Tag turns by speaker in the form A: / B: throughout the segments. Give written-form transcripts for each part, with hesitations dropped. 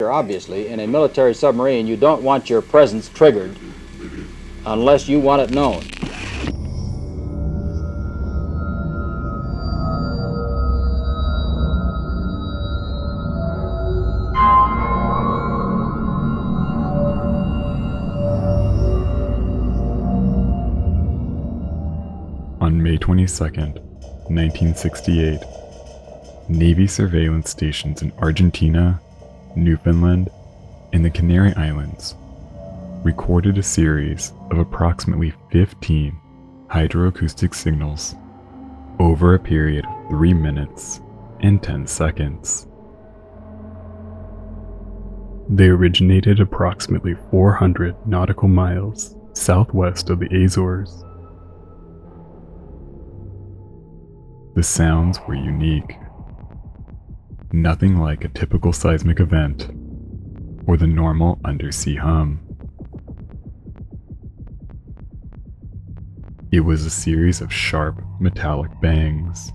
A: Obviously, in a military submarine, you don't want your presence triggered unless you want it known.
B: On May 22nd, 1968, Navy surveillance stations in Argentina, Newfoundland, and the Canary Islands recorded a series of approximately 15 hydroacoustic signals over a period of 3 minutes and 10 seconds. They originated approximately 400 nautical miles southwest of the Azores. The sounds were unique. Nothing like a typical seismic event or the normal undersea hum. It was a series of sharp, metallic bangs,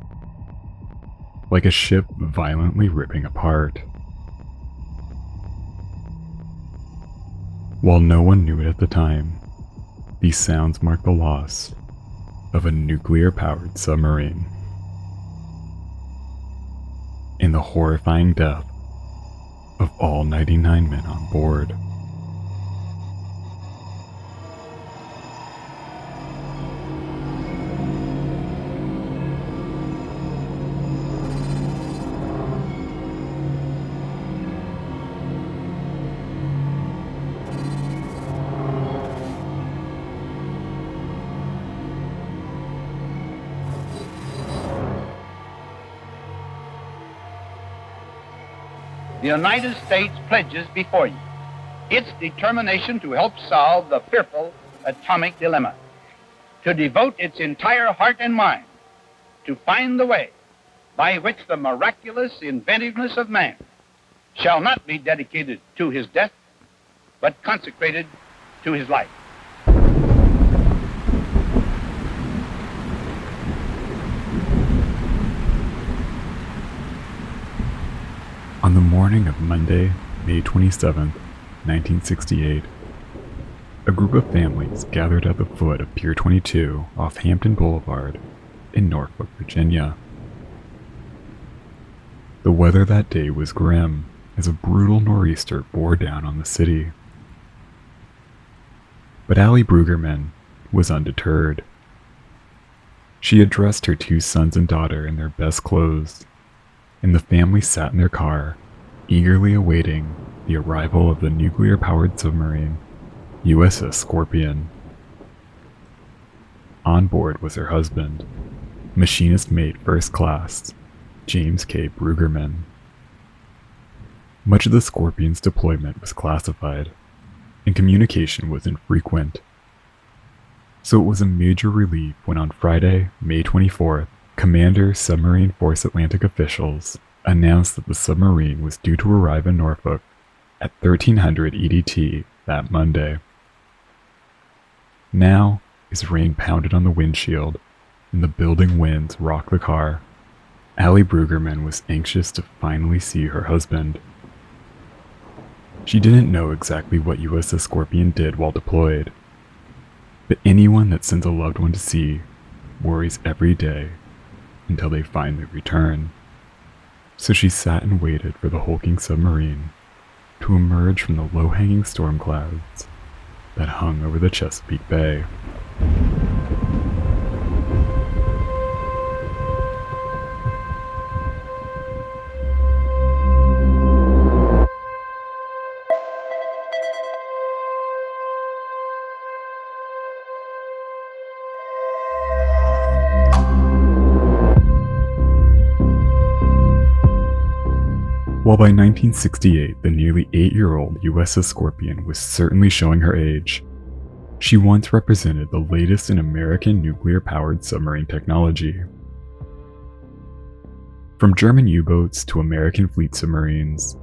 B: like a ship violently ripping apart. While no one knew it at the time, these sounds marked the loss of a nuclear-powered submarine and the horrifying death of all 99 men on board.
C: The United States pledges before you its determination to help solve the fearful atomic dilemma, to devote its entire heart and mind to find the way by which the miraculous inventiveness of man shall not be dedicated to his death, but consecrated to his life.
B: On the morning of Monday, May 27, 1968, a group of families gathered at the foot of Pier 22 off Hampton Boulevard in Norfolk, Virginia. The weather that day was grim as a brutal nor'easter bore down on the city. But Allie Brueggemann was undeterred. She had dressed her 2 sons and daughter in their best clothes, and the family sat in their car, eagerly awaiting the arrival of the nuclear-powered submarine, USS Scorpion. On board was her husband, machinist mate first class, James K. Brueggemann. Much of the Scorpion's deployment was classified, and communication was infrequent. So it was a major relief when on Friday, May 24th, Commander Submarine Force Atlantic officials announced that the submarine was due to arrive in Norfolk at 1300 EDT that Monday. Now, as rain pounded on the windshield and the building winds rocked the car, Allie Brueggemann was anxious to finally see her husband. She didn't know exactly what USS Scorpion did while deployed, but anyone that sends a loved one to sea worries every day until they finally return. So she sat and waited for the hulking submarine to emerge from the low-hanging storm clouds that hung over the Chesapeake Bay. While by 1968, the nearly 8-year-old USS Scorpion was certainly showing her age, she once represented the latest in American nuclear-powered submarine technology. From German U-boats to American fleet submarines,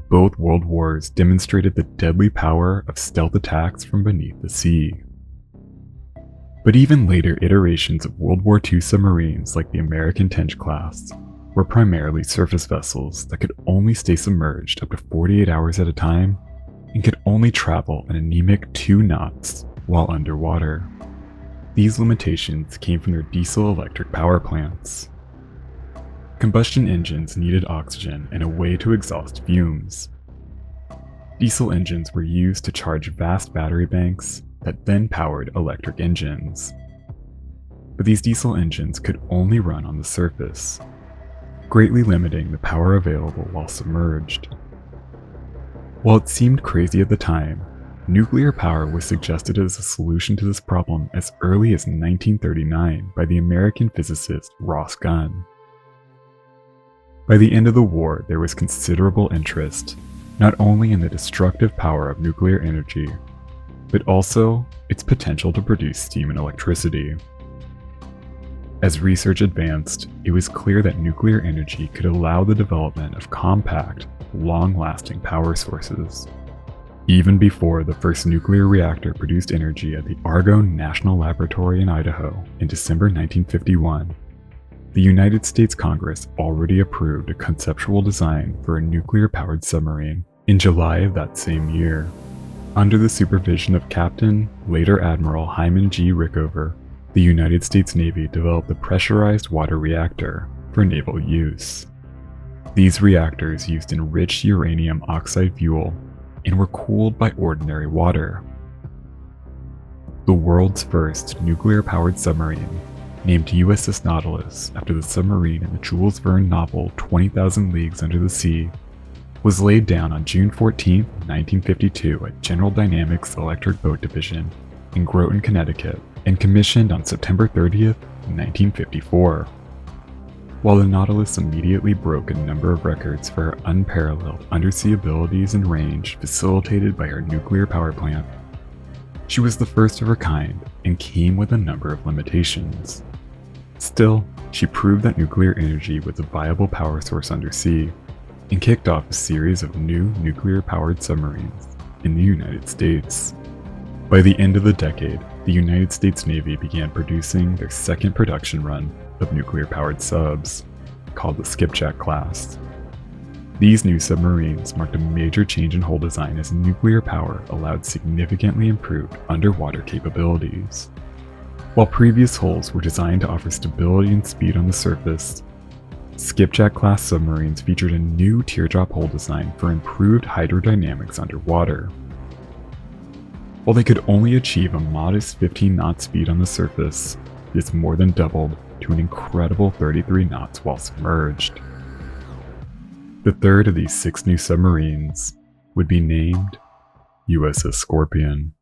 B: both world wars demonstrated the deadly power of stealth attacks from beneath the sea. But even later iterations of World War II submarines like the American Tench class were primarily surface vessels that could only stay submerged up to 48 hours at a time and could only travel an anemic 2 knots while underwater. These limitations came from their diesel-electric power plants. Combustion engines needed oxygen and a way to exhaust fumes. Diesel engines were used to charge vast battery banks that then powered electric engines. But these diesel engines could only run on the surface, greatly limiting the power available while submerged. While it seemed crazy at the time, nuclear power was suggested as a solution to this problem as early as 1939 by the American physicist Ross Gunn. By the end of the war, there was considerable interest, not only in the destructive power of nuclear energy, but also its potential to produce steam and electricity. As research advanced, it was clear that nuclear energy could allow the development of compact, long-lasting power sources. Even before the first nuclear reactor produced energy at the Argonne National Laboratory in Idaho in December 1951, the United States Congress already approved a conceptual design for a nuclear-powered submarine in July of that same year. Under the supervision of Captain, later Admiral Hyman G. Rickover, the United States Navy developed a pressurized water reactor for naval use. These reactors used enriched uranium oxide fuel and were cooled by ordinary water. The world's first nuclear-powered submarine, named USS Nautilus after the submarine in the Jules Verne novel 20,000 Leagues Under the Sea, was laid down on June 14, 1952 at General Dynamics Electric Boat Division in Groton, Connecticut, and commissioned on September 30, 1954. While the Nautilus immediately broke a number of records for her unparalleled undersea abilities and range facilitated by her nuclear power plant, she was the first of her kind and came with a number of limitations. Still, she proved that nuclear energy was a viable power source undersea and kicked off a series of new nuclear-powered submarines in the United States. By the end of the decade, the United States Navy began producing their second production run of nuclear-powered subs, called the Skipjack class. These new submarines marked a major change in hull design as nuclear power allowed significantly improved underwater capabilities. While previous hulls were designed to offer stability and speed on the surface, Skipjack-class submarines featured a new teardrop hull design for improved hydrodynamics underwater. While they could only achieve a modest 15 knot speed on the surface, this more than doubled to an incredible 33 knots while submerged. The third of these 6 new submarines would be named USS Scorpion.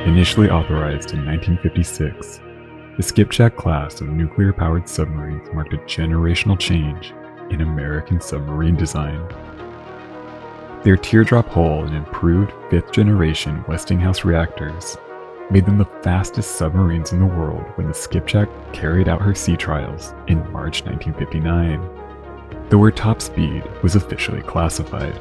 B: Initially authorized in 1956, the Skipjack class of nuclear-powered submarines marked a generational change in American submarine design. Their teardrop hull and improved 5th-generation Westinghouse reactors made them the fastest submarines in the world when the Skipjack carried out her sea trials in March 1959, though her top speed was officially classified.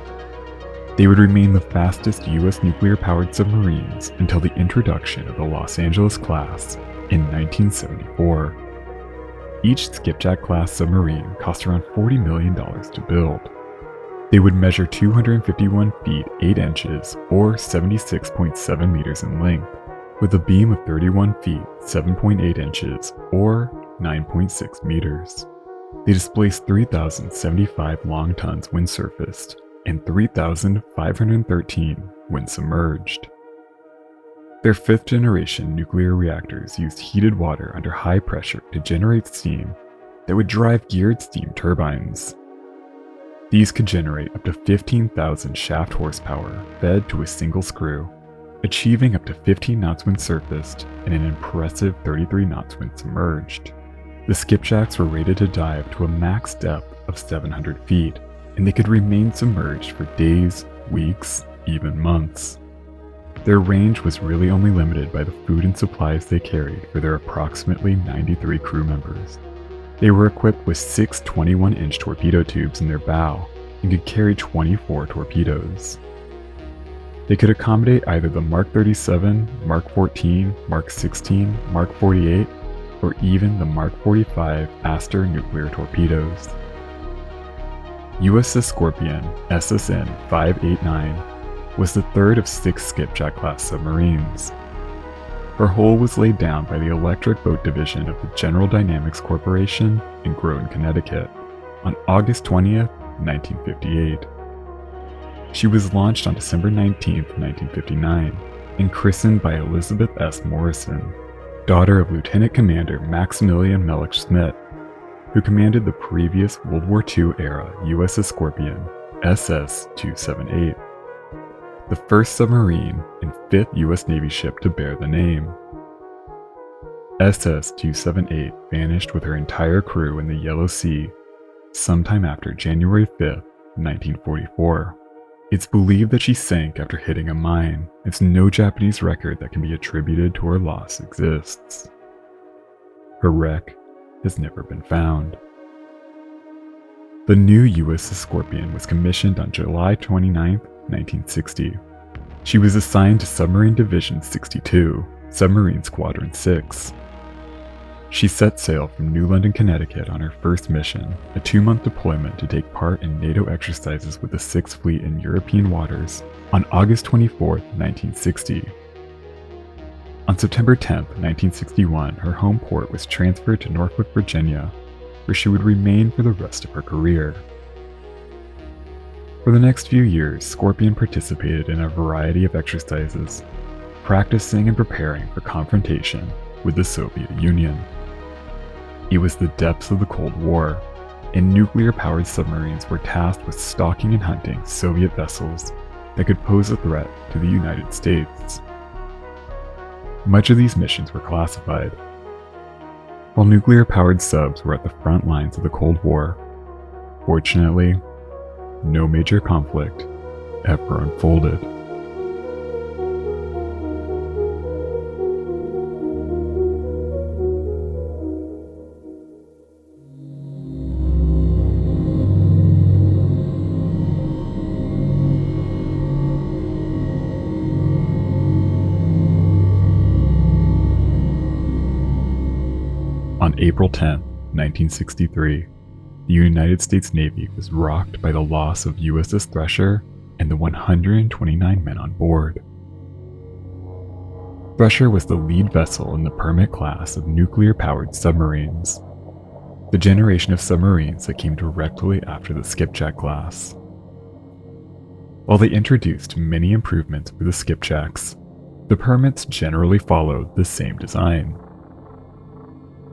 B: They would remain the fastest U.S. nuclear-powered submarines until the introduction of the Los Angeles class in 1974. Each Skipjack-class submarine cost around $40 million to build. They would measure 251 feet 8 inches or 76.7 meters in length, with a beam of 31 feet 7.8 inches or 9.6 meters. They displaced 3,075 long tons when surfaced and 3,513 when submerged. Their 5th-generation nuclear reactors used heated water under high pressure to generate steam that would drive geared steam turbines. These could generate up to 15,000 shaft horsepower fed to a single screw, achieving up to 15 knots when surfaced and an impressive 33 knots when submerged. The Skipjacks were rated to dive to a max depth of 700 feet, and they could remain submerged for days, weeks, even months. Their range was really only limited by the food and supplies they carried for their approximately 93 crew members. They were equipped with 6 21-inch torpedo tubes in their bow and could carry 24 torpedoes. They could accommodate either the Mark 37, Mark 14, Mark 16, Mark 48, or even the Mark 45 Aster nuclear torpedoes. USS Scorpion SSN 589 was the third of 6 Skipjack-class submarines. Her hull was laid down by the Electric Boat Division of the General Dynamics Corporation in Groton, Connecticut, on August 20th, 1958. She was launched on December 19th, 1959, and christened by Elizabeth S. Morrison, daughter of Lieutenant Commander Maximilian Mellick Schmidt, who commanded the previous World War II-era USS Scorpion SS-278, the first submarine and 5th U.S. Navy ship to bear the name. SS-278 vanished with her entire crew in the Yellow Sea sometime after January 5th, 1944. It's believed that she sank after hitting a mine, as no Japanese record that can be attributed to her loss exists. Her wreck has never been found. The new USS Scorpion was commissioned on July 29, 1960. She was assigned to Submarine Division 62, Submarine Squadron 6. She set sail from New London, Connecticut on her first mission, a 2-month deployment to take part in NATO exercises with the 6th Fleet in European waters, on August 24, 1960. On September 10, 1961, her home port was transferred to Norfolk, Virginia, where she would remain for the rest of her career. For the next few years, Scorpion participated in a variety of exercises, practicing and preparing for confrontation with the Soviet Union. It was the depths of the Cold War, and nuclear-powered submarines were tasked with stalking and hunting Soviet vessels that could pose a threat to the United States. Much of these missions were classified. While nuclear-powered subs were at the front lines of the Cold War, fortunately, no major conflict ever unfolded. On April 10, 1963, the United States Navy was rocked by the loss of USS Thresher and the 129 men on board. Thresher was the lead vessel in the Permit class of nuclear-powered submarines, the generation of submarines that came directly after the Skipjack class. While they introduced many improvements for the Skipjacks, the Permits generally followed the same design.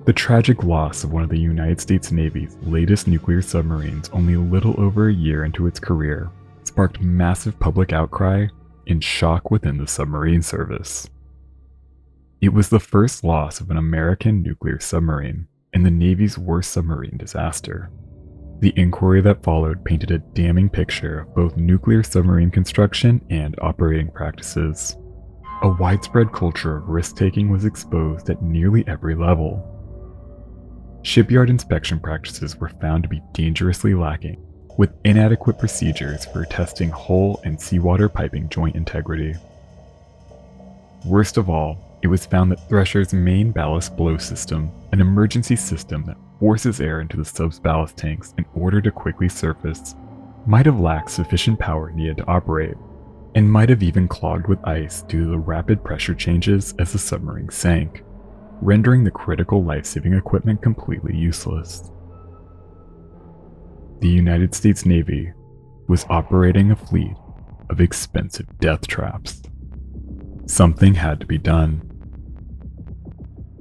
B: The tragic loss of one of the United States Navy's latest nuclear submarines only a little over a year into its career sparked massive public outcry and shock within the submarine service. It was the first loss of an American nuclear submarine and the Navy's worst submarine disaster. The inquiry that followed painted a damning picture of both nuclear submarine construction and operating practices. A widespread culture of risk-taking was exposed at nearly every level. Shipyard inspection practices were found to be dangerously lacking, with inadequate procedures for testing hull and seawater piping joint integrity. Worst of all, it was found that Thresher's main ballast blow system, an emergency system that forces air into the sub's ballast tanks in order to quickly surface, might have lacked sufficient power needed to operate, and might have even clogged with ice due to the rapid pressure changes as the submarine sank, rendering the critical life-saving equipment completely useless. The United States Navy was operating a fleet of expensive death traps. Something had to be done.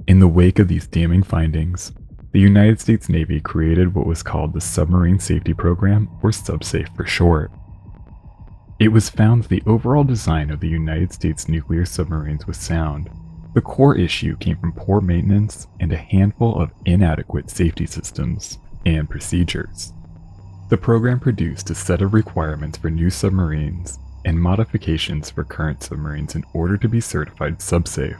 B: In the wake of these damning findings, the United States Navy created what was called the Submarine Safety Program, or SubSafe for short. It was found that the overall design of the United States nuclear submarines was sound. The core issue came from poor maintenance and a handful of inadequate safety systems and procedures. The program produced a set of requirements for new submarines and modifications for current submarines in order to be certified subsafe.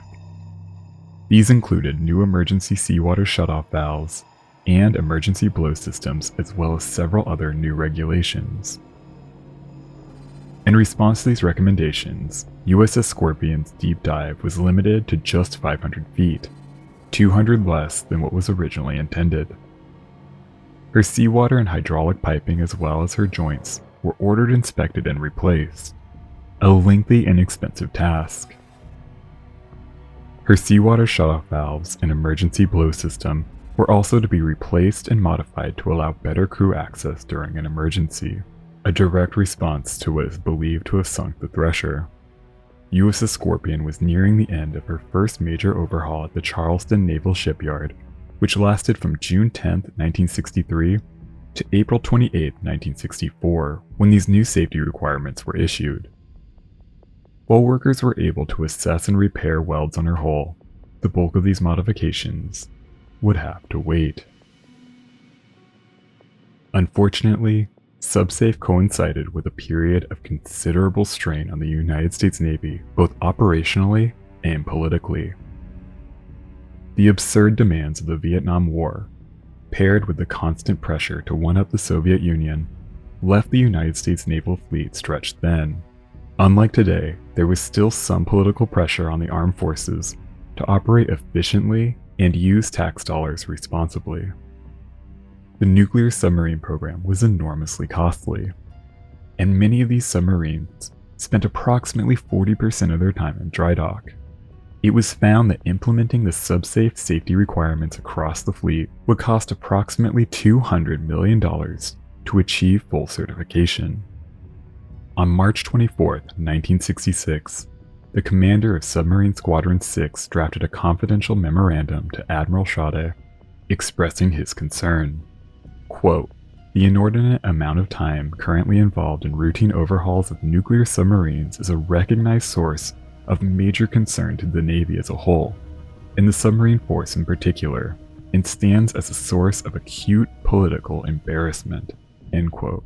B: These included new emergency seawater shutoff valves and emergency blow systems, as well as several other new regulations. In response to these recommendations, USS Scorpion's deep dive was limited to just 500 feet, 200 less than what was originally intended. Her seawater and hydraulic piping, as well as her joints, were ordered inspected and replaced, a lengthy and expensive task. Her seawater shutoff valves and emergency blow system were also to be replaced and modified to allow better crew access during an emergency, a direct response to what is believed to have sunk the Thresher. USS Scorpion was nearing the end of her first major overhaul at the Charleston Naval Shipyard, which lasted from June 10, 1963 to April 28, 1964, when these new safety requirements were issued. While workers were able to assess and repair welds on her hull, the bulk of these modifications would have to wait. Unfortunately, subsafe coincided with a period of considerable strain on the United States Navy, both operationally and politically. The absurd demands of the Vietnam War, paired with the constant pressure to one-up the Soviet Union, left the United States naval fleet stretched thin. Unlike today, there was still some political pressure on the armed forces to operate efficiently and use tax dollars responsibly. The nuclear submarine program was enormously costly, and many of these submarines spent approximately 40% of their time in dry dock. It was found that implementing the subsafe safety requirements across the fleet would cost approximately $200 million to achieve full certification. On March 24, 1966, the commander of Submarine Squadron 6 drafted a confidential memorandum to Admiral Schade expressing his concern. Quote, "The inordinate amount of time currently involved in routine overhauls of nuclear submarines is a recognized source of major concern to the Navy as a whole, and the submarine force in particular, and stands as a source of acute political embarrassment." End quote.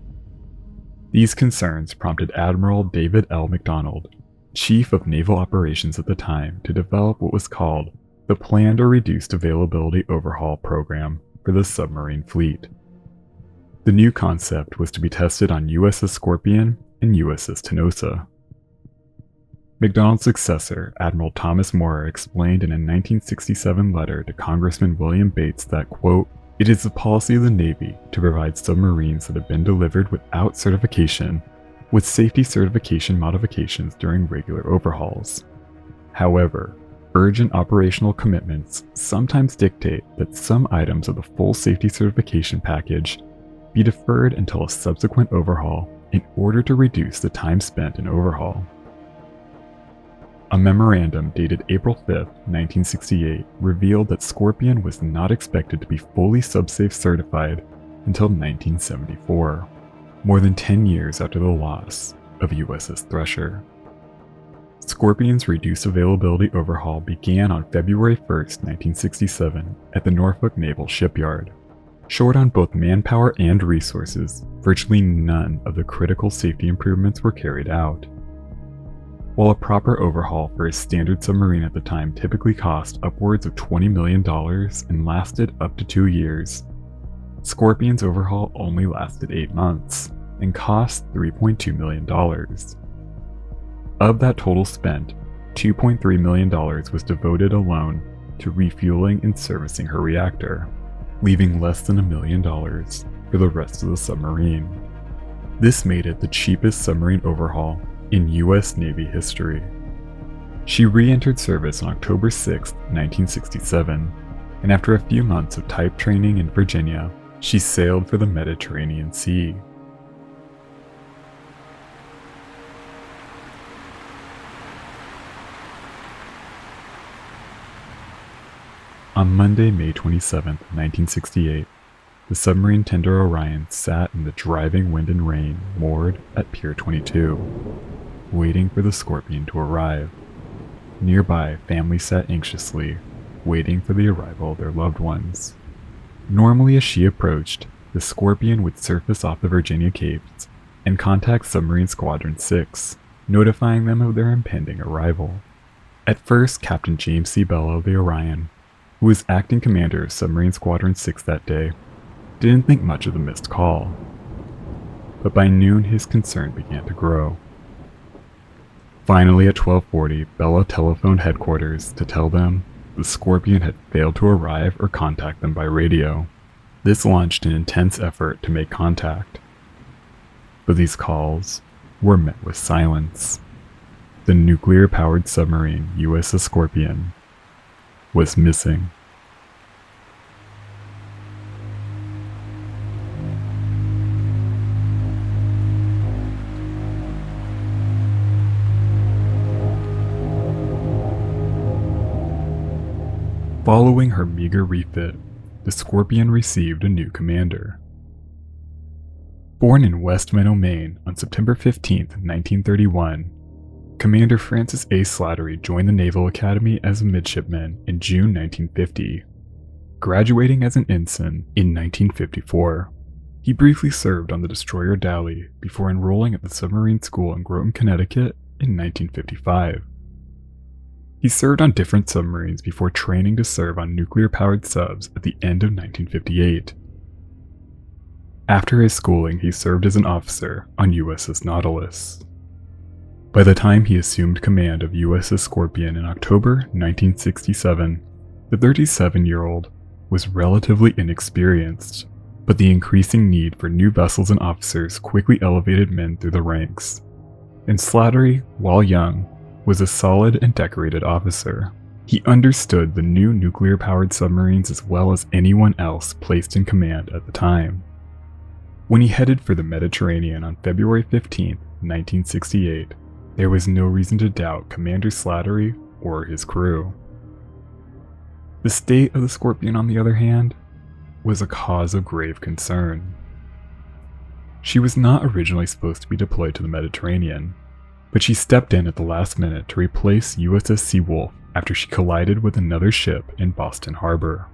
B: These concerns prompted Admiral David L. McDonald, Chief of Naval Operations at the time, to develop what was called the Planned or Reduced Availability Overhaul Program for the submarine fleet. The new concept was to be tested on USS Scorpion and USS Tenosa. McDonald's successor, Admiral Thomas Moore, explained in a 1967 letter to Congressman William Bates that, quote, "It is the policy of the Navy to provide submarines that have been delivered without certification with safety certification modifications during regular overhauls. However, urgent operational commitments sometimes dictate that some items of the full safety certification package be deferred until a subsequent overhaul in order to reduce the time spent in overhaul." A memorandum dated April 5, 1968 revealed that Scorpion was not expected to be fully subsafe certified until 1974, more than 10 years after the loss of USS Thresher. Scorpion's reduced availability overhaul began on February 1, 1967 at the Norfolk Naval Shipyard. Short on both manpower and resources, virtually none of the critical safety improvements were carried out. While a proper overhaul for a standard submarine at the time typically cost upwards of $20 million and lasted up to 2 years, Scorpion's overhaul only lasted 8 months and cost $3.2 million. Of that total spent, $2.3 million was devoted alone to refueling and servicing her reactor, leaving less than $1 million for the rest of the submarine. This made it the cheapest submarine overhaul in U.S. Navy history. She re-entered service on October 6, 1967, and after a few months of type training in Virginia, she sailed for the Mediterranean Sea. On Monday, May 27, 1968, the submarine tender Orion sat in the driving wind and rain moored at Pier 22, waiting for the Scorpion to arrive. Nearby, families sat anxiously, waiting for the arrival of their loved ones. Normally, as she approached, the Scorpion would surface off the Virginia Capes and contact Submarine Squadron 6, notifying them of their impending arrival. At first, Captain James C. Bell of the Orion, who was acting commander of Submarine Squadron 6 that day, didn't think much of the missed call. But by noon, his concern began to grow. Finally, at 12:40, Bella telephoned headquarters to tell them the Scorpion had failed to arrive or contact them by radio. This launched an intense effort to make contact. But these calls were met with silence. The nuclear-powered submarine USS Scorpion was missing. Following her meager refit, the Scorpion received a new commander. Born in West Meadow, Maine on September 15, 1931, Commander Francis A. Slattery joined the Naval Academy as a midshipman in June 1950, graduating as an ensign in 1954. He briefly served on the destroyer Dally before enrolling at the submarine school in Groton, Connecticut in 1955. He served on different submarines before training to serve on nuclear-powered subs at the end of 1958. After his schooling, he served as an officer on USS Nautilus. By the time he assumed command of USS Scorpion in October 1967, the 37-year-old was relatively inexperienced, but the increasing need for new vessels and officers quickly elevated men through the ranks. And Slattery, while young, was a solid and decorated officer. He understood the new nuclear-powered submarines as well as anyone else placed in command at the time. When he headed for the Mediterranean on February 15, 1968, there was no reason to doubt Commander Slattery or his crew. The state of the Scorpion, on the other hand, was a cause of grave concern. She was not originally supposed to be deployed to the Mediterranean, but she stepped in at the last minute to replace USS Seawolf after she collided with another ship in Boston Harbor.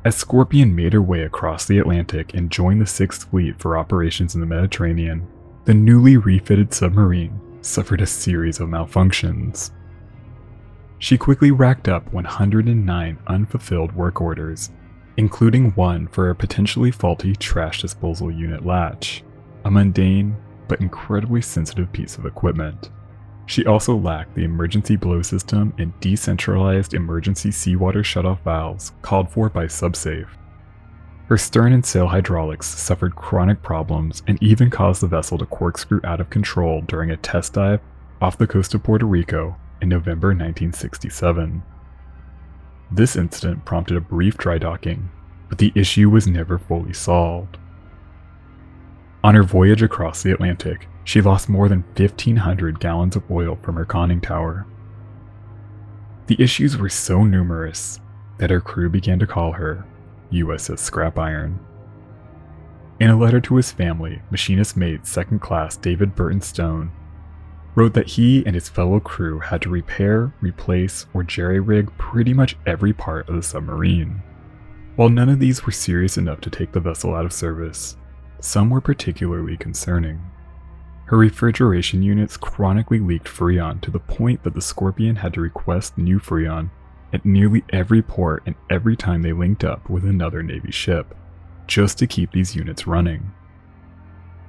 B: As Scorpion made her way across the Atlantic and joined the 6th Fleet for operations in the Mediterranean, the newly refitted submarine suffered a series of malfunctions. She quickly racked up 109 unfulfilled work orders, including one for a potentially faulty trash disposal unit latch, a mundane but incredibly sensitive piece of equipment. She also lacked the emergency blow system and decentralized emergency seawater shutoff valves called for by SubSafe. Her stern and sail hydraulics suffered chronic problems and even caused the vessel to corkscrew out of control during a test dive off the coast of Puerto Rico in November 1967. This incident prompted a brief dry docking, but the issue was never fully solved. On her voyage across the Atlantic, she lost more than 1,500 gallons of oil from her conning tower. The issues were so numerous that her crew began to call her USS Scrap Iron. In a letter to his family, machinist mate 2nd Class David Burton Stone wrote that he and his fellow crew had to repair, replace, or jerry-rig pretty much every part of the submarine. While none of these were serious enough to take the vessel out of service, some were particularly concerning. Her refrigeration units chronically leaked Freon to the point that the Scorpion had to request new Freon at nearly every port and every time they linked up with another Navy ship, just to keep these units running.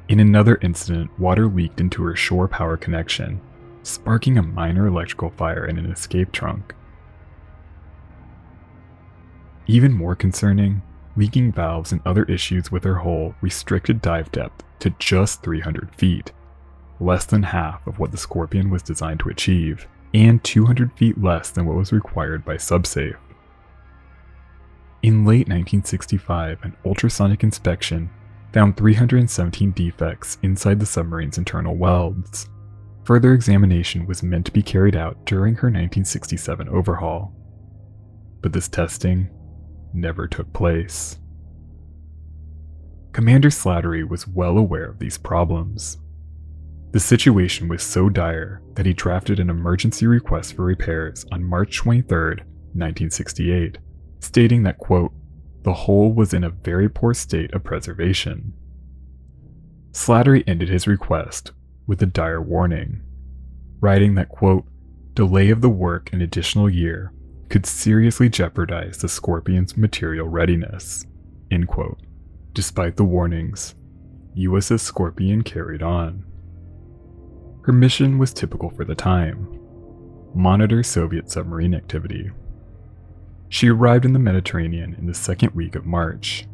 B: In another incident, water leaked into her shore power connection, sparking a minor electrical fire in an escape trunk. Even more concerning, leaking valves and other issues with her hull restricted dive depth to just 300 feet, less than half of what the Scorpion was designed to achieve, and 200 feet less than what was required by SubSafe. In late 1965, an ultrasonic inspection found 317 defects inside the submarine's internal welds. Further examination was meant to be carried out during her 1967 overhaul, but this testing never took place. Commander Slattery was well aware of these problems. The situation was so dire that he drafted an emergency request for repairs on March 23, 1968, stating that, quote, "the hull was in a very poor state of preservation." Slattery ended his request with a dire warning, writing that, quote, delay of the work an additional year could seriously jeopardize the Scorpion's material readiness, end quote. Despite the warnings, USS Scorpion carried on. Her mission was typical for the time: monitor Soviet submarine activity. She arrived in the Mediterranean in the second week of March,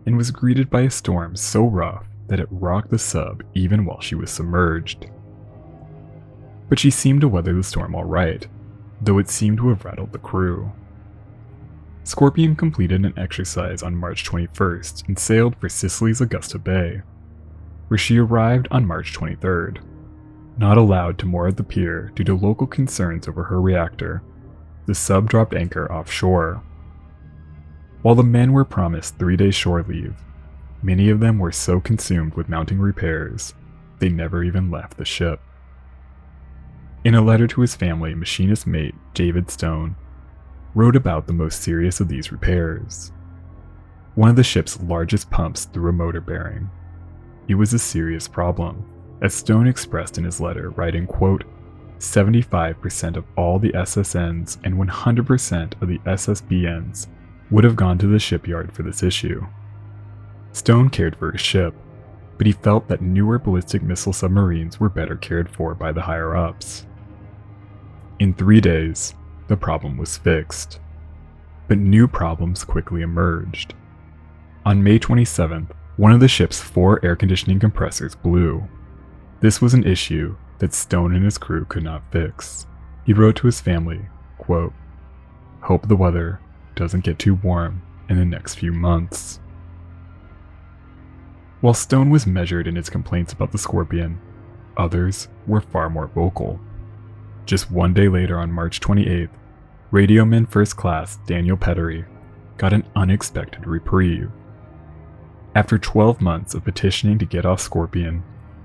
B: and was greeted by a storm so rough that it rocked the sub even while she was submerged. But she seemed to weather the storm all right, though it seemed to have rattled the crew. Scorpion completed an exercise on March 21st and sailed for Sicily's Augusta Bay, where she arrived on March 23rd. Not allowed to moor at the pier due to local concerns over her reactor, the sub dropped anchor offshore. While the men were promised 3 days shore leave, many of them were so consumed with mounting repairs, they never even left the ship. In a letter to his family, machinist mate David Stone wrote about the most serious of these repairs. One of the ship's largest pumps threw a motor bearing. It was a serious problem, as Stone expressed in his letter, writing, quote, 75% of all the SSNs and 100% of the SSBNs would have gone to the shipyard for this issue. Stone cared for his ship, but he felt that newer ballistic missile submarines were better cared for by the higher-ups. In 3 days, the problem was fixed, but new problems quickly emerged. On May 27th, one of the ship's 4 air conditioning compressors blew. This was an issue that Stone and his crew could not fix. He wrote to his family, quote, hope the weather doesn't get too warm in the next few months. While Stone was measured in his complaints about the Scorpion, others were far more vocal. Just 1 day later, on March 28th, radioman First Class Daniel Pettery got an unexpected reprieve. After 12 months of petitioning to get off Scorpion,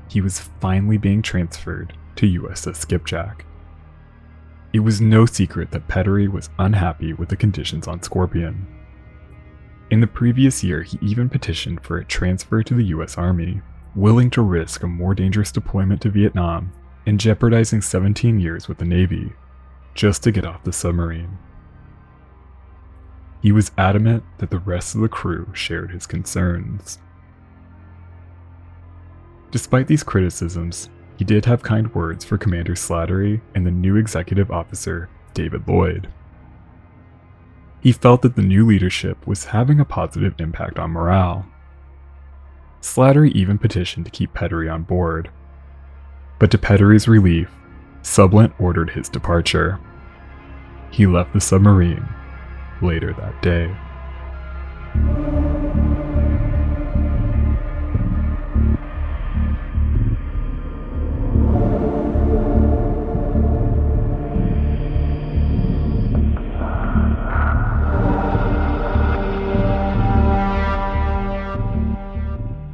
B: he was finally being transferred to USS Skipjack. It was no secret that Pettery was unhappy with the conditions on Scorpion. In the previous year, he even petitioned for a transfer to the US Army, willing to risk a more dangerous deployment to Vietnam and jeopardizing 17 years with the Navy, just to get off the submarine. He was adamant that the rest of the crew shared his concerns. Despite these criticisms, he did have kind words for Commander Slattery and the new executive officer, David Lloyd. He felt that the new leadership was having a positive impact on morale. Slattery even petitioned to keep Pettery on board. But to Pettery's relief, Sublent ordered his departure. He left the submarine later that day.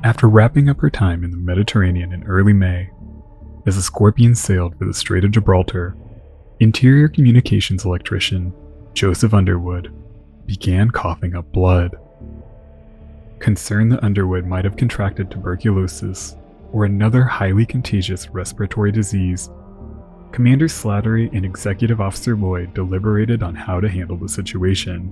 B: After wrapping up her time in the Mediterranean in early May, as the Scorpion sailed for the Strait of Gibraltar, Interior Communications electrician Joseph Underwood began coughing up blood. Concerned that Underwood might have contracted tuberculosis or another highly contagious respiratory disease, Commander Slattery and Executive Officer Lloyd deliberated on how to handle the situation.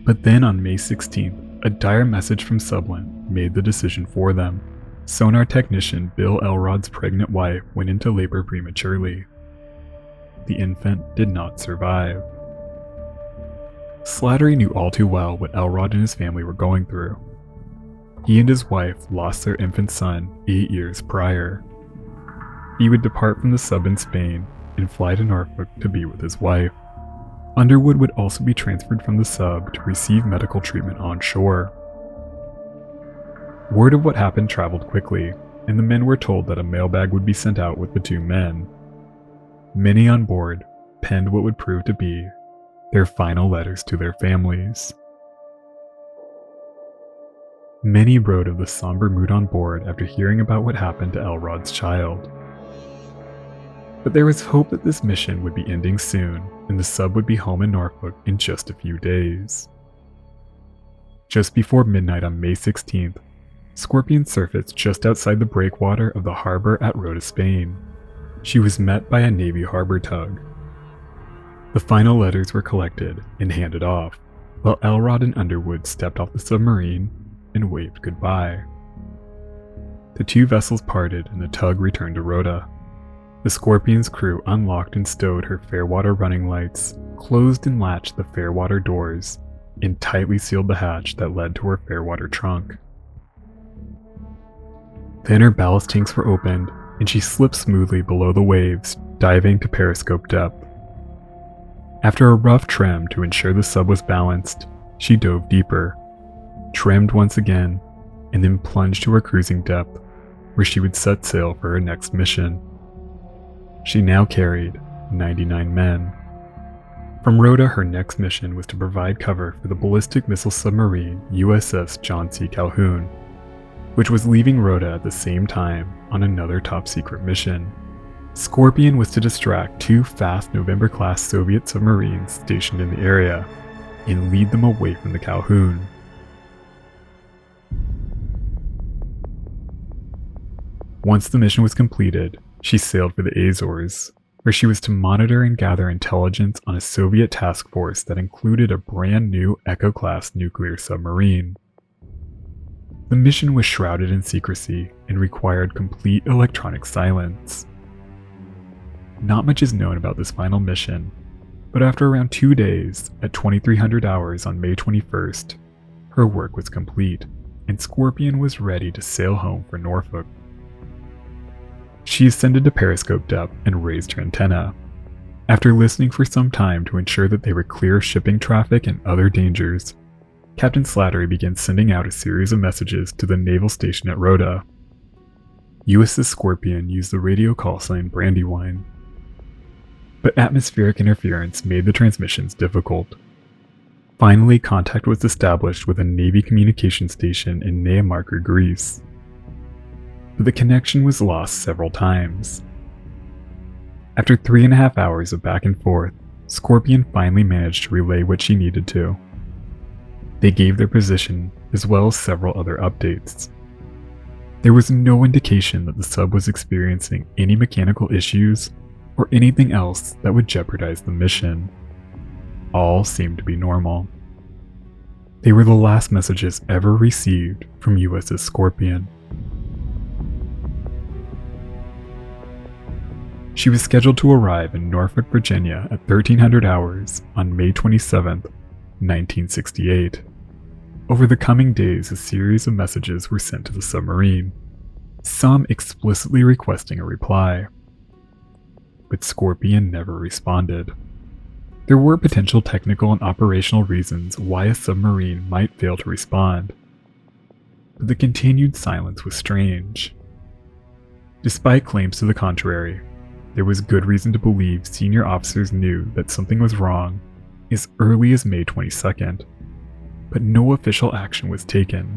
B: But then on May 16th, a dire message from Sublent made the decision for them. Sonar technician Bill Elrod's pregnant wife went into labor prematurely. The infant did not survive. Slattery knew all too well what Elrod and his family were going through. He and his wife lost their infant son 8 years prior. He would depart from the sub in Spain and fly to Norfolk to be with his wife. Underwood would also be transferred from the sub to receive medical treatment on shore. Word of what happened traveled quickly, and the men were told that a mailbag would be sent out with the 2 men. Many on board penned what would prove to be their final letters to their families. Many wrote of the somber mood on board after hearing about what happened to Elrod's child. But there was hope that this mission would be ending soon, and the sub would be home in Norfolk in just a few days. Just before midnight on May 16th, Scorpion surfaced just outside the breakwater of the harbor at Rota, Spain. She was met by a Navy harbor tug. The final letters were collected and handed off, while Elrod and Underwood stepped off the submarine and waved goodbye. The two vessels parted and the tug returned to Rota. The Scorpion's crew unlocked and stowed her Fairwater running lights, closed and latched the Fairwater doors, and tightly sealed the hatch that led to her Fairwater trunk. Then her ballast tanks were opened, and she slipped smoothly below the waves, diving to periscope depth. After a rough trim to ensure the sub was balanced, she dove deeper, trimmed once again, and then plunged to her cruising depth, where she would set sail for her next mission. She now carried 99 men. From Rota, her next mission was to provide cover for the ballistic missile submarine USS John C. Calhoun, which was leaving Rota at the same time on another top-secret mission. Scorpion was to distract two fast November-class Soviet submarines stationed in the area and lead them away from the Calhoun. Once the mission was completed, she sailed for the Azores, where she was to monitor and gather intelligence on a Soviet task force that included a brand new Echo-class nuclear submarine. The mission was shrouded in secrecy and required complete electronic silence. Not much is known about this final mission, but after around 2 days, at 2300 hours on May 21st, her work was complete, and Scorpion was ready to sail home for Norfolk. She ascended to periscope depth and raised her antenna. After listening for some time to ensure that they were clear of shipping traffic and other dangers, Captain Slattery began sending out a series of messages to the naval station at Rota. USS Scorpion used the radio call sign Brandywine, but atmospheric interference made the transmissions difficult. Finally, contact was established with a Navy communication station in Neimarker, Greece. But the connection was lost several times. After 3.5 hours of back and forth, Scorpion finally managed to relay what she needed to. They gave their position, as well as several other updates. There was no indication that the sub was experiencing any mechanical issues or anything else that would jeopardize the mission. All seemed to be normal. They were the last messages ever received from USS Scorpion. She was scheduled to arrive in Norfolk, Virginia at 1300 hours on May 27, 1968. Over the coming days, a series of messages were sent to the submarine, some explicitly requesting a reply. But Scorpion never responded. There were potential technical and operational reasons why a submarine might fail to respond, but the continued silence was strange. Despite claims to the contrary, there was good reason to believe senior officers knew that something was wrong as early as May 22nd, but no official action was taken.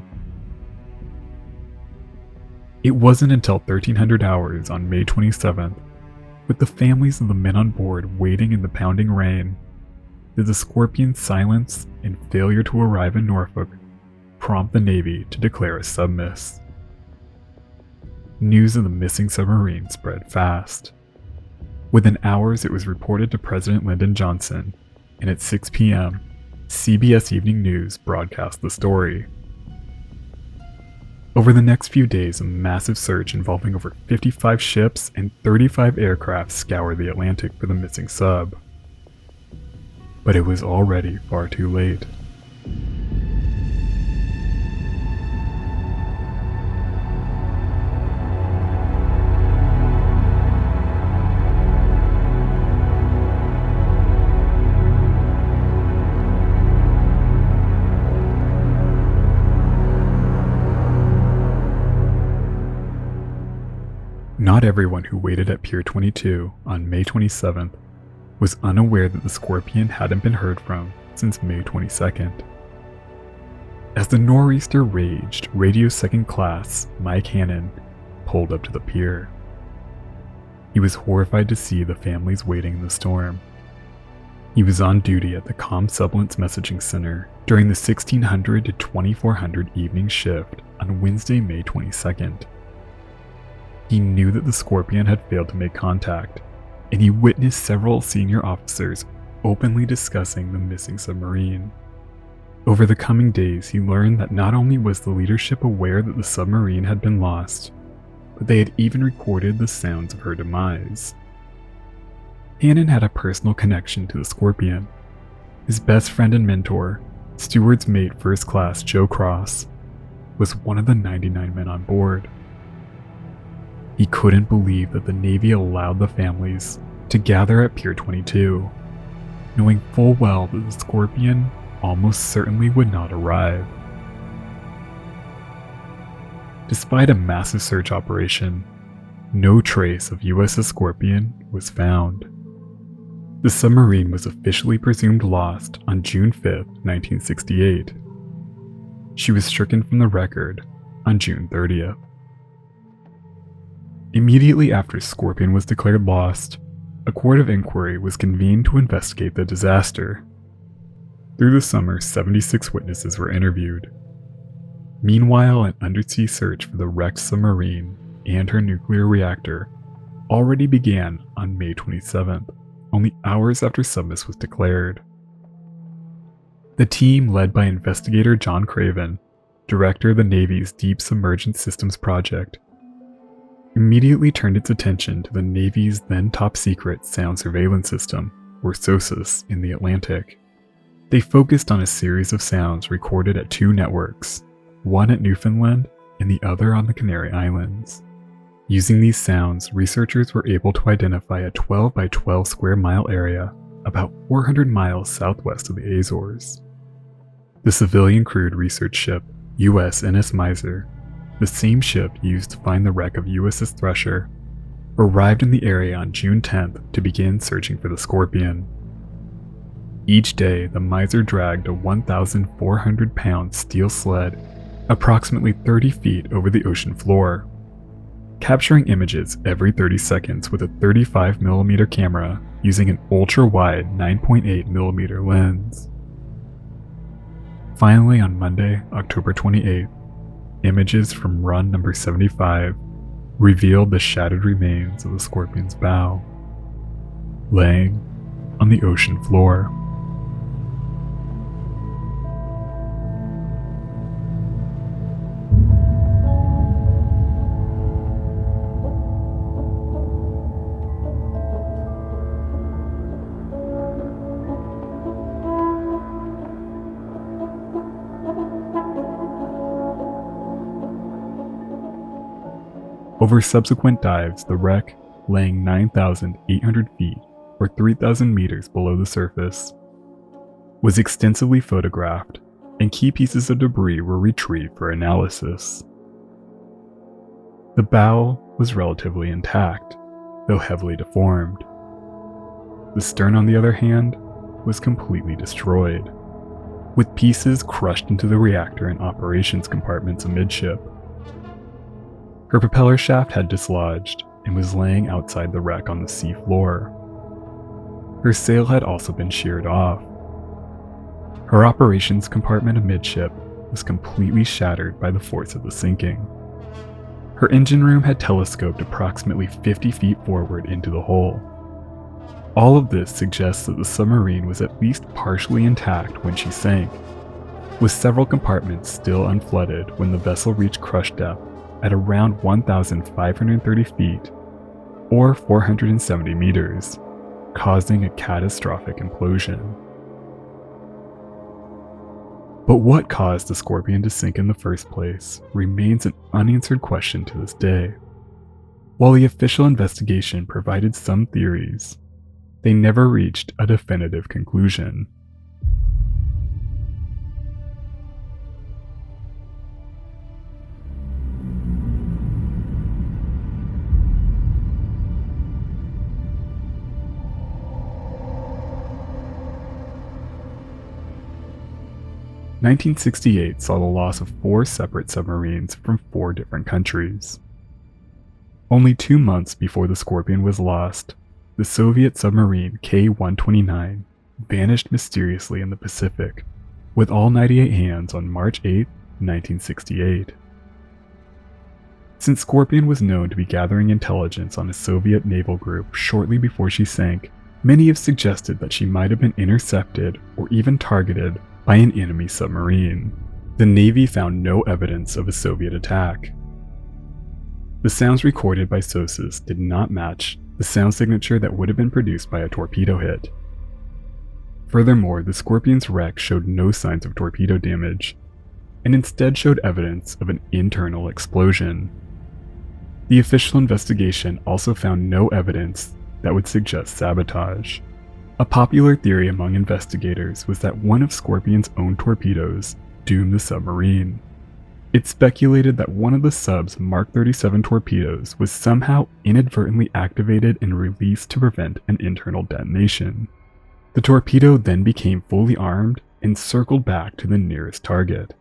B: It wasn't until 1300 hours on May 27th, with the families of the men on board waiting in the pounding rain, that the Scorpion's silence and failure to arrive in Norfolk prompt the Navy to declare a submiss. News of the missing submarine spread fast. Within hours, it was reported to President Lyndon Johnson, and at 6 p.m., CBS Evening News broadcast the story. Over the next few days, a massive search involving over 55 ships and 35 aircraft scoured the Atlantic for the missing sub. But it was already far too late. Not everyone who waited at Pier 22 on May 27th was unaware that the Scorpion hadn't been heard from since May 22nd. As the nor'easter raged, Radio Second Class Mike Hannon pulled up to the pier. He was horrified to see the families waiting in the storm. He was on duty at the Com Sublance Messaging Center during the 1600 to 2400 evening shift on Wednesday, May 22nd. He knew that the Scorpion had failed to make contact, and he witnessed several senior officers openly discussing the missing submarine. Over the coming days, he learned that not only was the leadership aware that the submarine had been lost, but they had even recorded the sounds of her demise. Hannon had a personal connection to the Scorpion. His best friend and mentor, steward's mate First Class Joe Cross, was one of the 99 men on board. He couldn't believe that the Navy allowed the families to gather at Pier 22, knowing full well that the Scorpion almost certainly would not arrive. Despite a massive search operation, no trace of USS Scorpion was found. The submarine was officially presumed lost on June 5, 1968. She was stricken from the record on June 30th. Immediately after Scorpion was declared lost, a court of inquiry was convened to investigate the disaster. Through the summer, 76 witnesses were interviewed. Meanwhile, an undersea search for the wrecked submarine and her nuclear reactor already began on May 27th, only hours after submiss was declared. The team, led by investigator John Craven, director of the Navy's Deep Submergence Systems Project, immediately turned its attention to the Navy's then top-secret sound surveillance system, or SOSUS, in the Atlantic. They focused on a series of sounds recorded at two networks, one at Newfoundland and the other on the Canary Islands. Using these sounds, researchers were able to identify a 12 by 12 square mile area about 400 miles southwest of the Azores. The civilian-crewed research ship USS Miser, the same ship used to find the wreck of USS Thresher, arrived in the area on June 10th to begin searching for the Scorpion. Each day, the Miser dragged a 1,400-pound steel sled approximately 30 feet over the ocean floor, capturing images every 30 seconds with a 35mm camera using an ultra-wide 9.8mm lens. Finally, on Monday, October 28th, images from run number 75 revealed the shattered remains of the Scorpion's bow, laying on the ocean floor. Over subsequent dives, the wreck, laying 9,800 feet or 3,000 meters below the surface, was extensively photographed, and key pieces of debris were retrieved for analysis. The bow was relatively intact, though heavily deformed. The stern, on the other hand, was completely destroyed, with pieces crushed into the reactor and operations compartments amidship. Her propeller shaft had dislodged and was laying outside the wreck on the sea floor. Her sail had also been sheared off. Her operations compartment amidship was completely shattered by the force of the sinking. Her engine room had telescoped approximately 50 feet forward into the hull. All of this suggests that the submarine was at least partially intact when she sank, with several compartments still unflooded when the vessel reached crush depth at around 1,530 feet, or 470 meters, causing a catastrophic implosion. But what caused the Scorpion to sink in the first place remains an unanswered question to this day. While the official investigation provided some theories, they never reached a definitive conclusion. '68 saw the loss of 4 separate submarines from 4 different countries. Only 2 months before the Scorpion was lost, the Soviet submarine K-129 vanished mysteriously in the Pacific, with all 98 hands on March 8, 1968. Since Scorpion was known to be gathering intelligence on a Soviet naval group shortly before she sank, many have suggested that she might have been intercepted or even targeted by an enemy submarine. The Navy found no evidence of a Soviet attack. The sounds recorded by sources did not match the sound signature that would have been produced by a torpedo hit. Furthermore, the Scorpion's wreck showed no signs of torpedo damage, and instead showed evidence of an internal explosion. The official investigation also found no evidence that would suggest sabotage. A popular theory among investigators was that one of Scorpion's own torpedoes doomed the submarine. It's speculated that one of the sub's Mark 37 torpedoes was somehow inadvertently activated and released to prevent an internal detonation. The torpedo then became fully armed and circled back to the nearest target,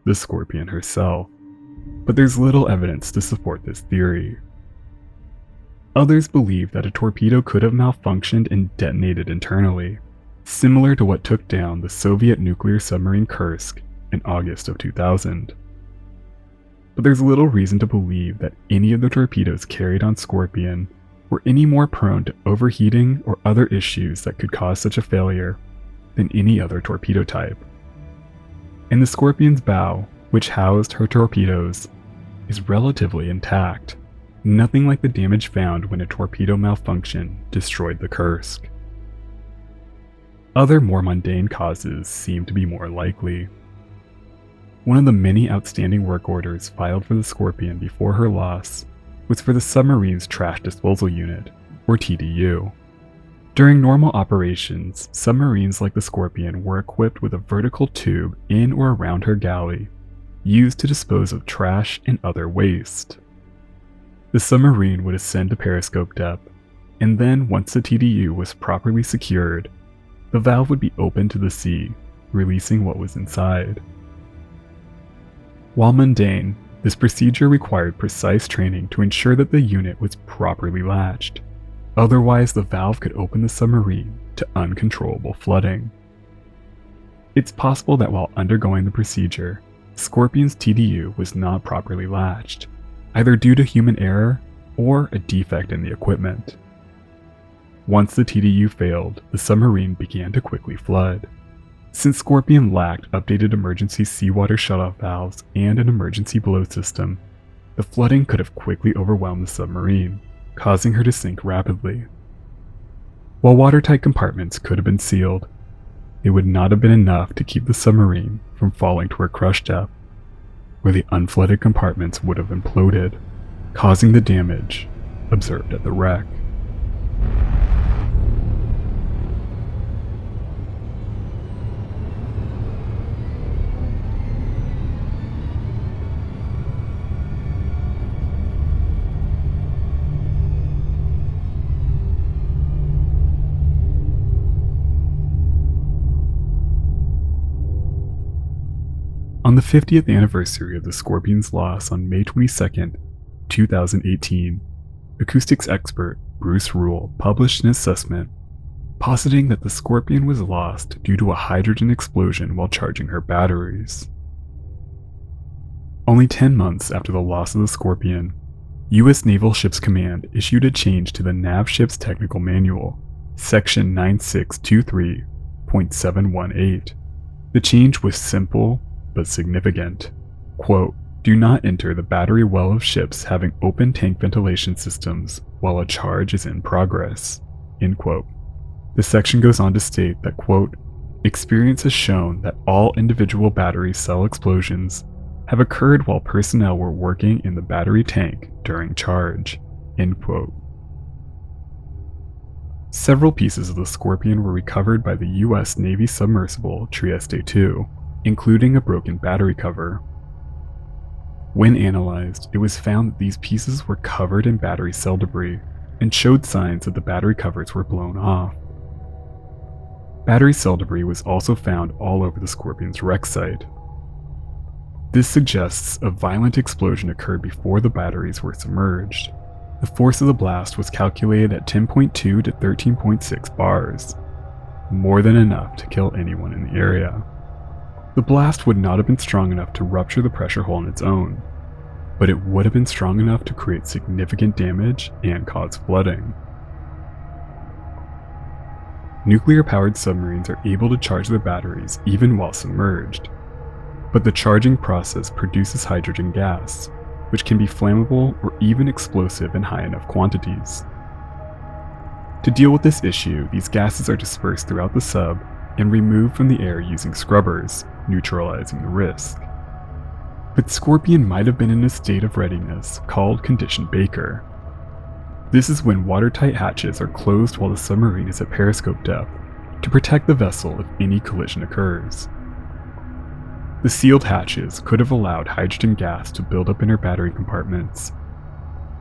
B: the Scorpion herself, but there's little evidence to support this theory. Others believe that a torpedo could have malfunctioned and detonated internally, similar to what took down the Soviet nuclear submarine Kursk in August of 2000. But there's little reason to believe that any of the torpedoes carried on Scorpion were any more prone to overheating or other issues that could cause such a failure than any other torpedo type. And the Scorpion's bow, which housed her torpedoes, is relatively intact. Nothing like the damage found when a torpedo malfunction destroyed the Kursk. Other more mundane causes seem to be more likely. One of the many outstanding work orders filed for the Scorpion before her loss was for the submarine's trash disposal unit, or TDU. During normal operations, submarines like the Scorpion were equipped with a vertical tube in or around her galley, used to dispose of trash and other waste. The submarine would ascend to periscope depth, and then once the TDU was properly secured, the valve would be opened to the sea, releasing what was inside. While mundane, this procedure required precise training to ensure that the unit was properly latched. Otherwise, the valve could open the submarine to uncontrollable flooding. It's possible that while undergoing the procedure, Scorpion's TDU was not properly latched, either due to human error or a defect in the equipment. Once the TDU failed, the submarine began to quickly flood. Since Scorpion lacked updated emergency seawater shutoff valves and an emergency blow system, the flooding could have quickly overwhelmed the submarine, causing her to sink rapidly. While watertight compartments could have been sealed, it would not have been enough to keep the submarine from falling to her crush depth, where the unflooded compartments would have imploded, causing the damage observed at the wreck. On the 50th anniversary of the Scorpion's loss on May 22, 2018, acoustics expert Bruce Rule published an assessment positing that the Scorpion was lost due to a hydrogen explosion while charging her batteries. Only 10 months after the loss of the Scorpion, U.S. Naval Ships Command issued a change to the Nav Ship's Technical Manual, Section 9623.718. The change was simple but significant. Quote, "Do not enter the battery well of ships having open tank ventilation systems while a charge is in progress." End quote. The section goes on to state that, quote, "Experience has shown that all individual battery cell explosions have occurred while personnel were working in the battery tank during charge." End quote. Several pieces of the Scorpion were recovered by the U.S. Navy submersible Trieste II, including a broken battery cover. When analyzed, it was found that these pieces were covered in battery cell debris and showed signs that the battery covers were blown off. Battery cell debris was also found all over the Scorpion's wreck site. This suggests a violent explosion occurred before the batteries were submerged. The force of the blast was calculated at 10.2 to 13.6 bars, more than enough to kill anyone in the area. The blast would not have been strong enough to rupture the pressure hull on its own. but it would have been strong enough to create significant damage and cause flooding. Nuclear-powered submarines are able to charge their batteries even while submerged, but the charging process produces hydrogen gas, which can be flammable or even explosive in high enough quantities. To deal with this issue, these gases are dispersed throughout the sub and removed from the air using scrubbers, neutralizing the risk. But Scorpion might have been in a state of readiness called Condition Baker. This is when watertight hatches are closed while the submarine is at periscope depth to protect the vessel if any collision occurs. The sealed hatches could have allowed hydrogen gas to build up in her battery compartments,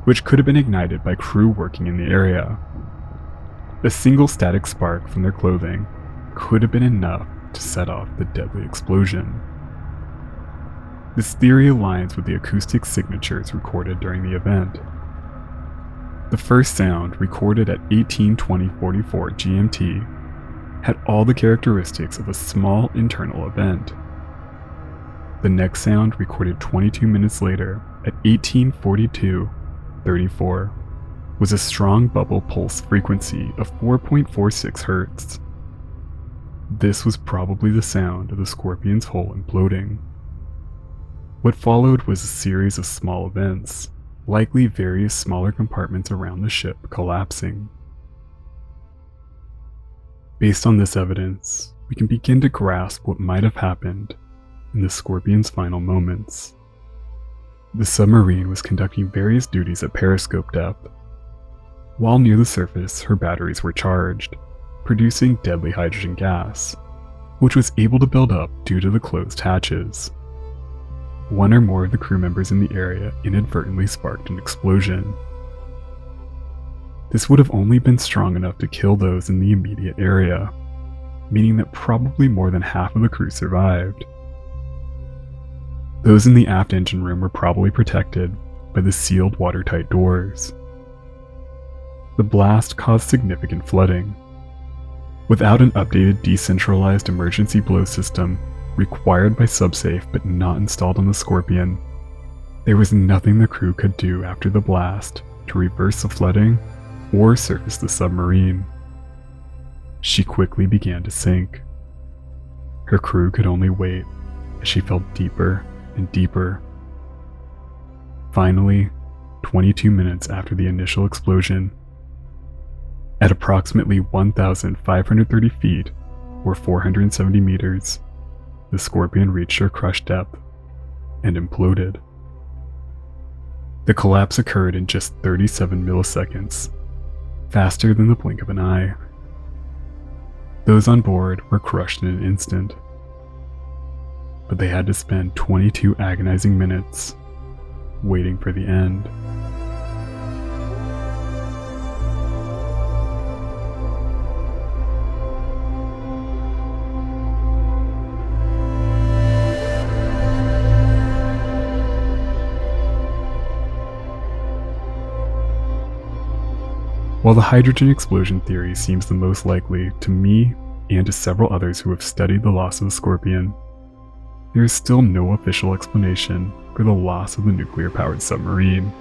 B: which could have been ignited by crew working in the area. A single static spark from their clothing could have been enough to set off the deadly explosion. This theory aligns with the acoustic signatures recorded during the event. The first sound, recorded at 18:20:44 GMT, had all the characteristics of a small internal event. The next sound, recorded 22 minutes later at 18:42:34, was a strong bubble pulse frequency of 4.46 Hz. This was probably the sound of the Scorpion's hull imploding. What followed was a series of small events, likely various smaller compartments around the ship collapsing. Based on this evidence, we can begin to grasp what might have happened in the Scorpion's final moments. The submarine was conducting various duties at periscope depth. While near the surface, her batteries were charged, producing deadly hydrogen gas, which was able to build up due to the closed hatches. One or more of the crew members in the area inadvertently sparked an explosion. This would have only been strong enough to kill those in the immediate area, meaning that probably more than half of the crew survived. Those in the aft engine room were probably protected by the sealed watertight doors. The blast caused significant flooding. Without an updated decentralized emergency blow system required by SubSafe but not installed on the Scorpion, there was nothing the crew could do after the blast to reverse the flooding or surface the submarine. She quickly began to sink. Her crew could only wait as she fell deeper and deeper. Finally, 22 minutes after the initial explosion, at approximately 1,530 feet or 470 meters, the Scorpion reached her crush depth and imploded. The collapse occurred in just 37 milliseconds, faster than the blink of an eye. Those on board were crushed in an instant, but they had to spend 22 agonizing minutes waiting for the end. While the hydrogen explosion theory seems the most likely to me and to several others who have studied the loss of the Scorpion, there is still no official explanation for the loss of the nuclear-powered submarine.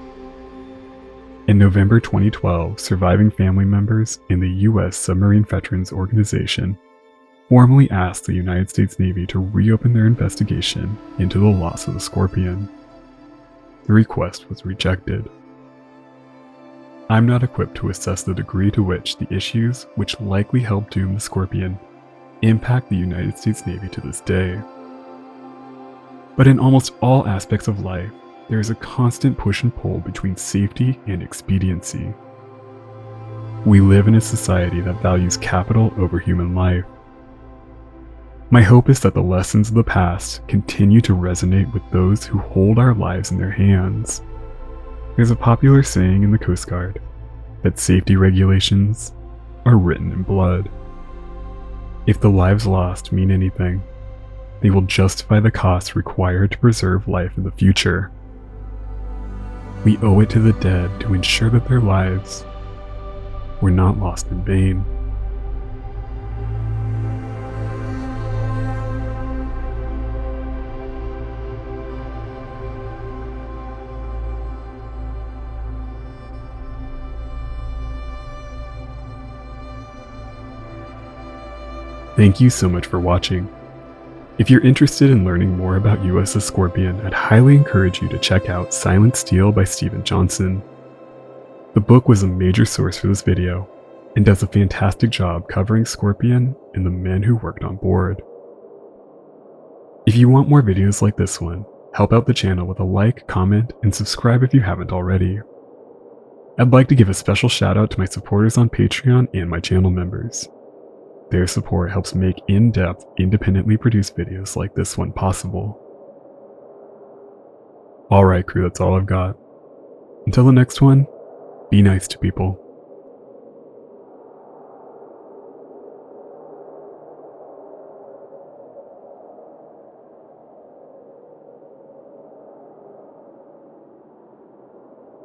B: In November 2012, surviving family members in the U.S. Submarine Veterans Organization formally asked the United States Navy to reopen their investigation into the loss of the Scorpion. The request was rejected. I'm not equipped to assess the degree to which the issues which likely helped doom the Scorpion impact the United States Navy to this day. But in almost all aspects of life, there is a constant push and pull between safety and expediency. We live in a society that values capital over human life. My hope is that the lessons of the past continue to resonate with those who hold our lives in their hands. There's a popular saying in the Coast Guard that safety regulations are written in blood. If the lives lost mean anything, they will justify the costs required to preserve life in the future. We owe it to the dead to ensure that their lives were not lost in vain. Thank you so much for watching. If you're interested in learning more about USS Scorpion, I'd highly encourage you to check out Silent Steel by Stephen Johnson. The book was a major source for this video, and does a fantastic job covering Scorpion and the men who worked on board. If you want more videos like this one, help out the channel with a like, comment, and subscribe if you haven't already. I'd like to give a special shout out to my supporters on Patreon and my channel members. Their support helps make in-depth, independently produced videos like this one possible. Alright crew, that's all I've got. Until the next one, be nice to people.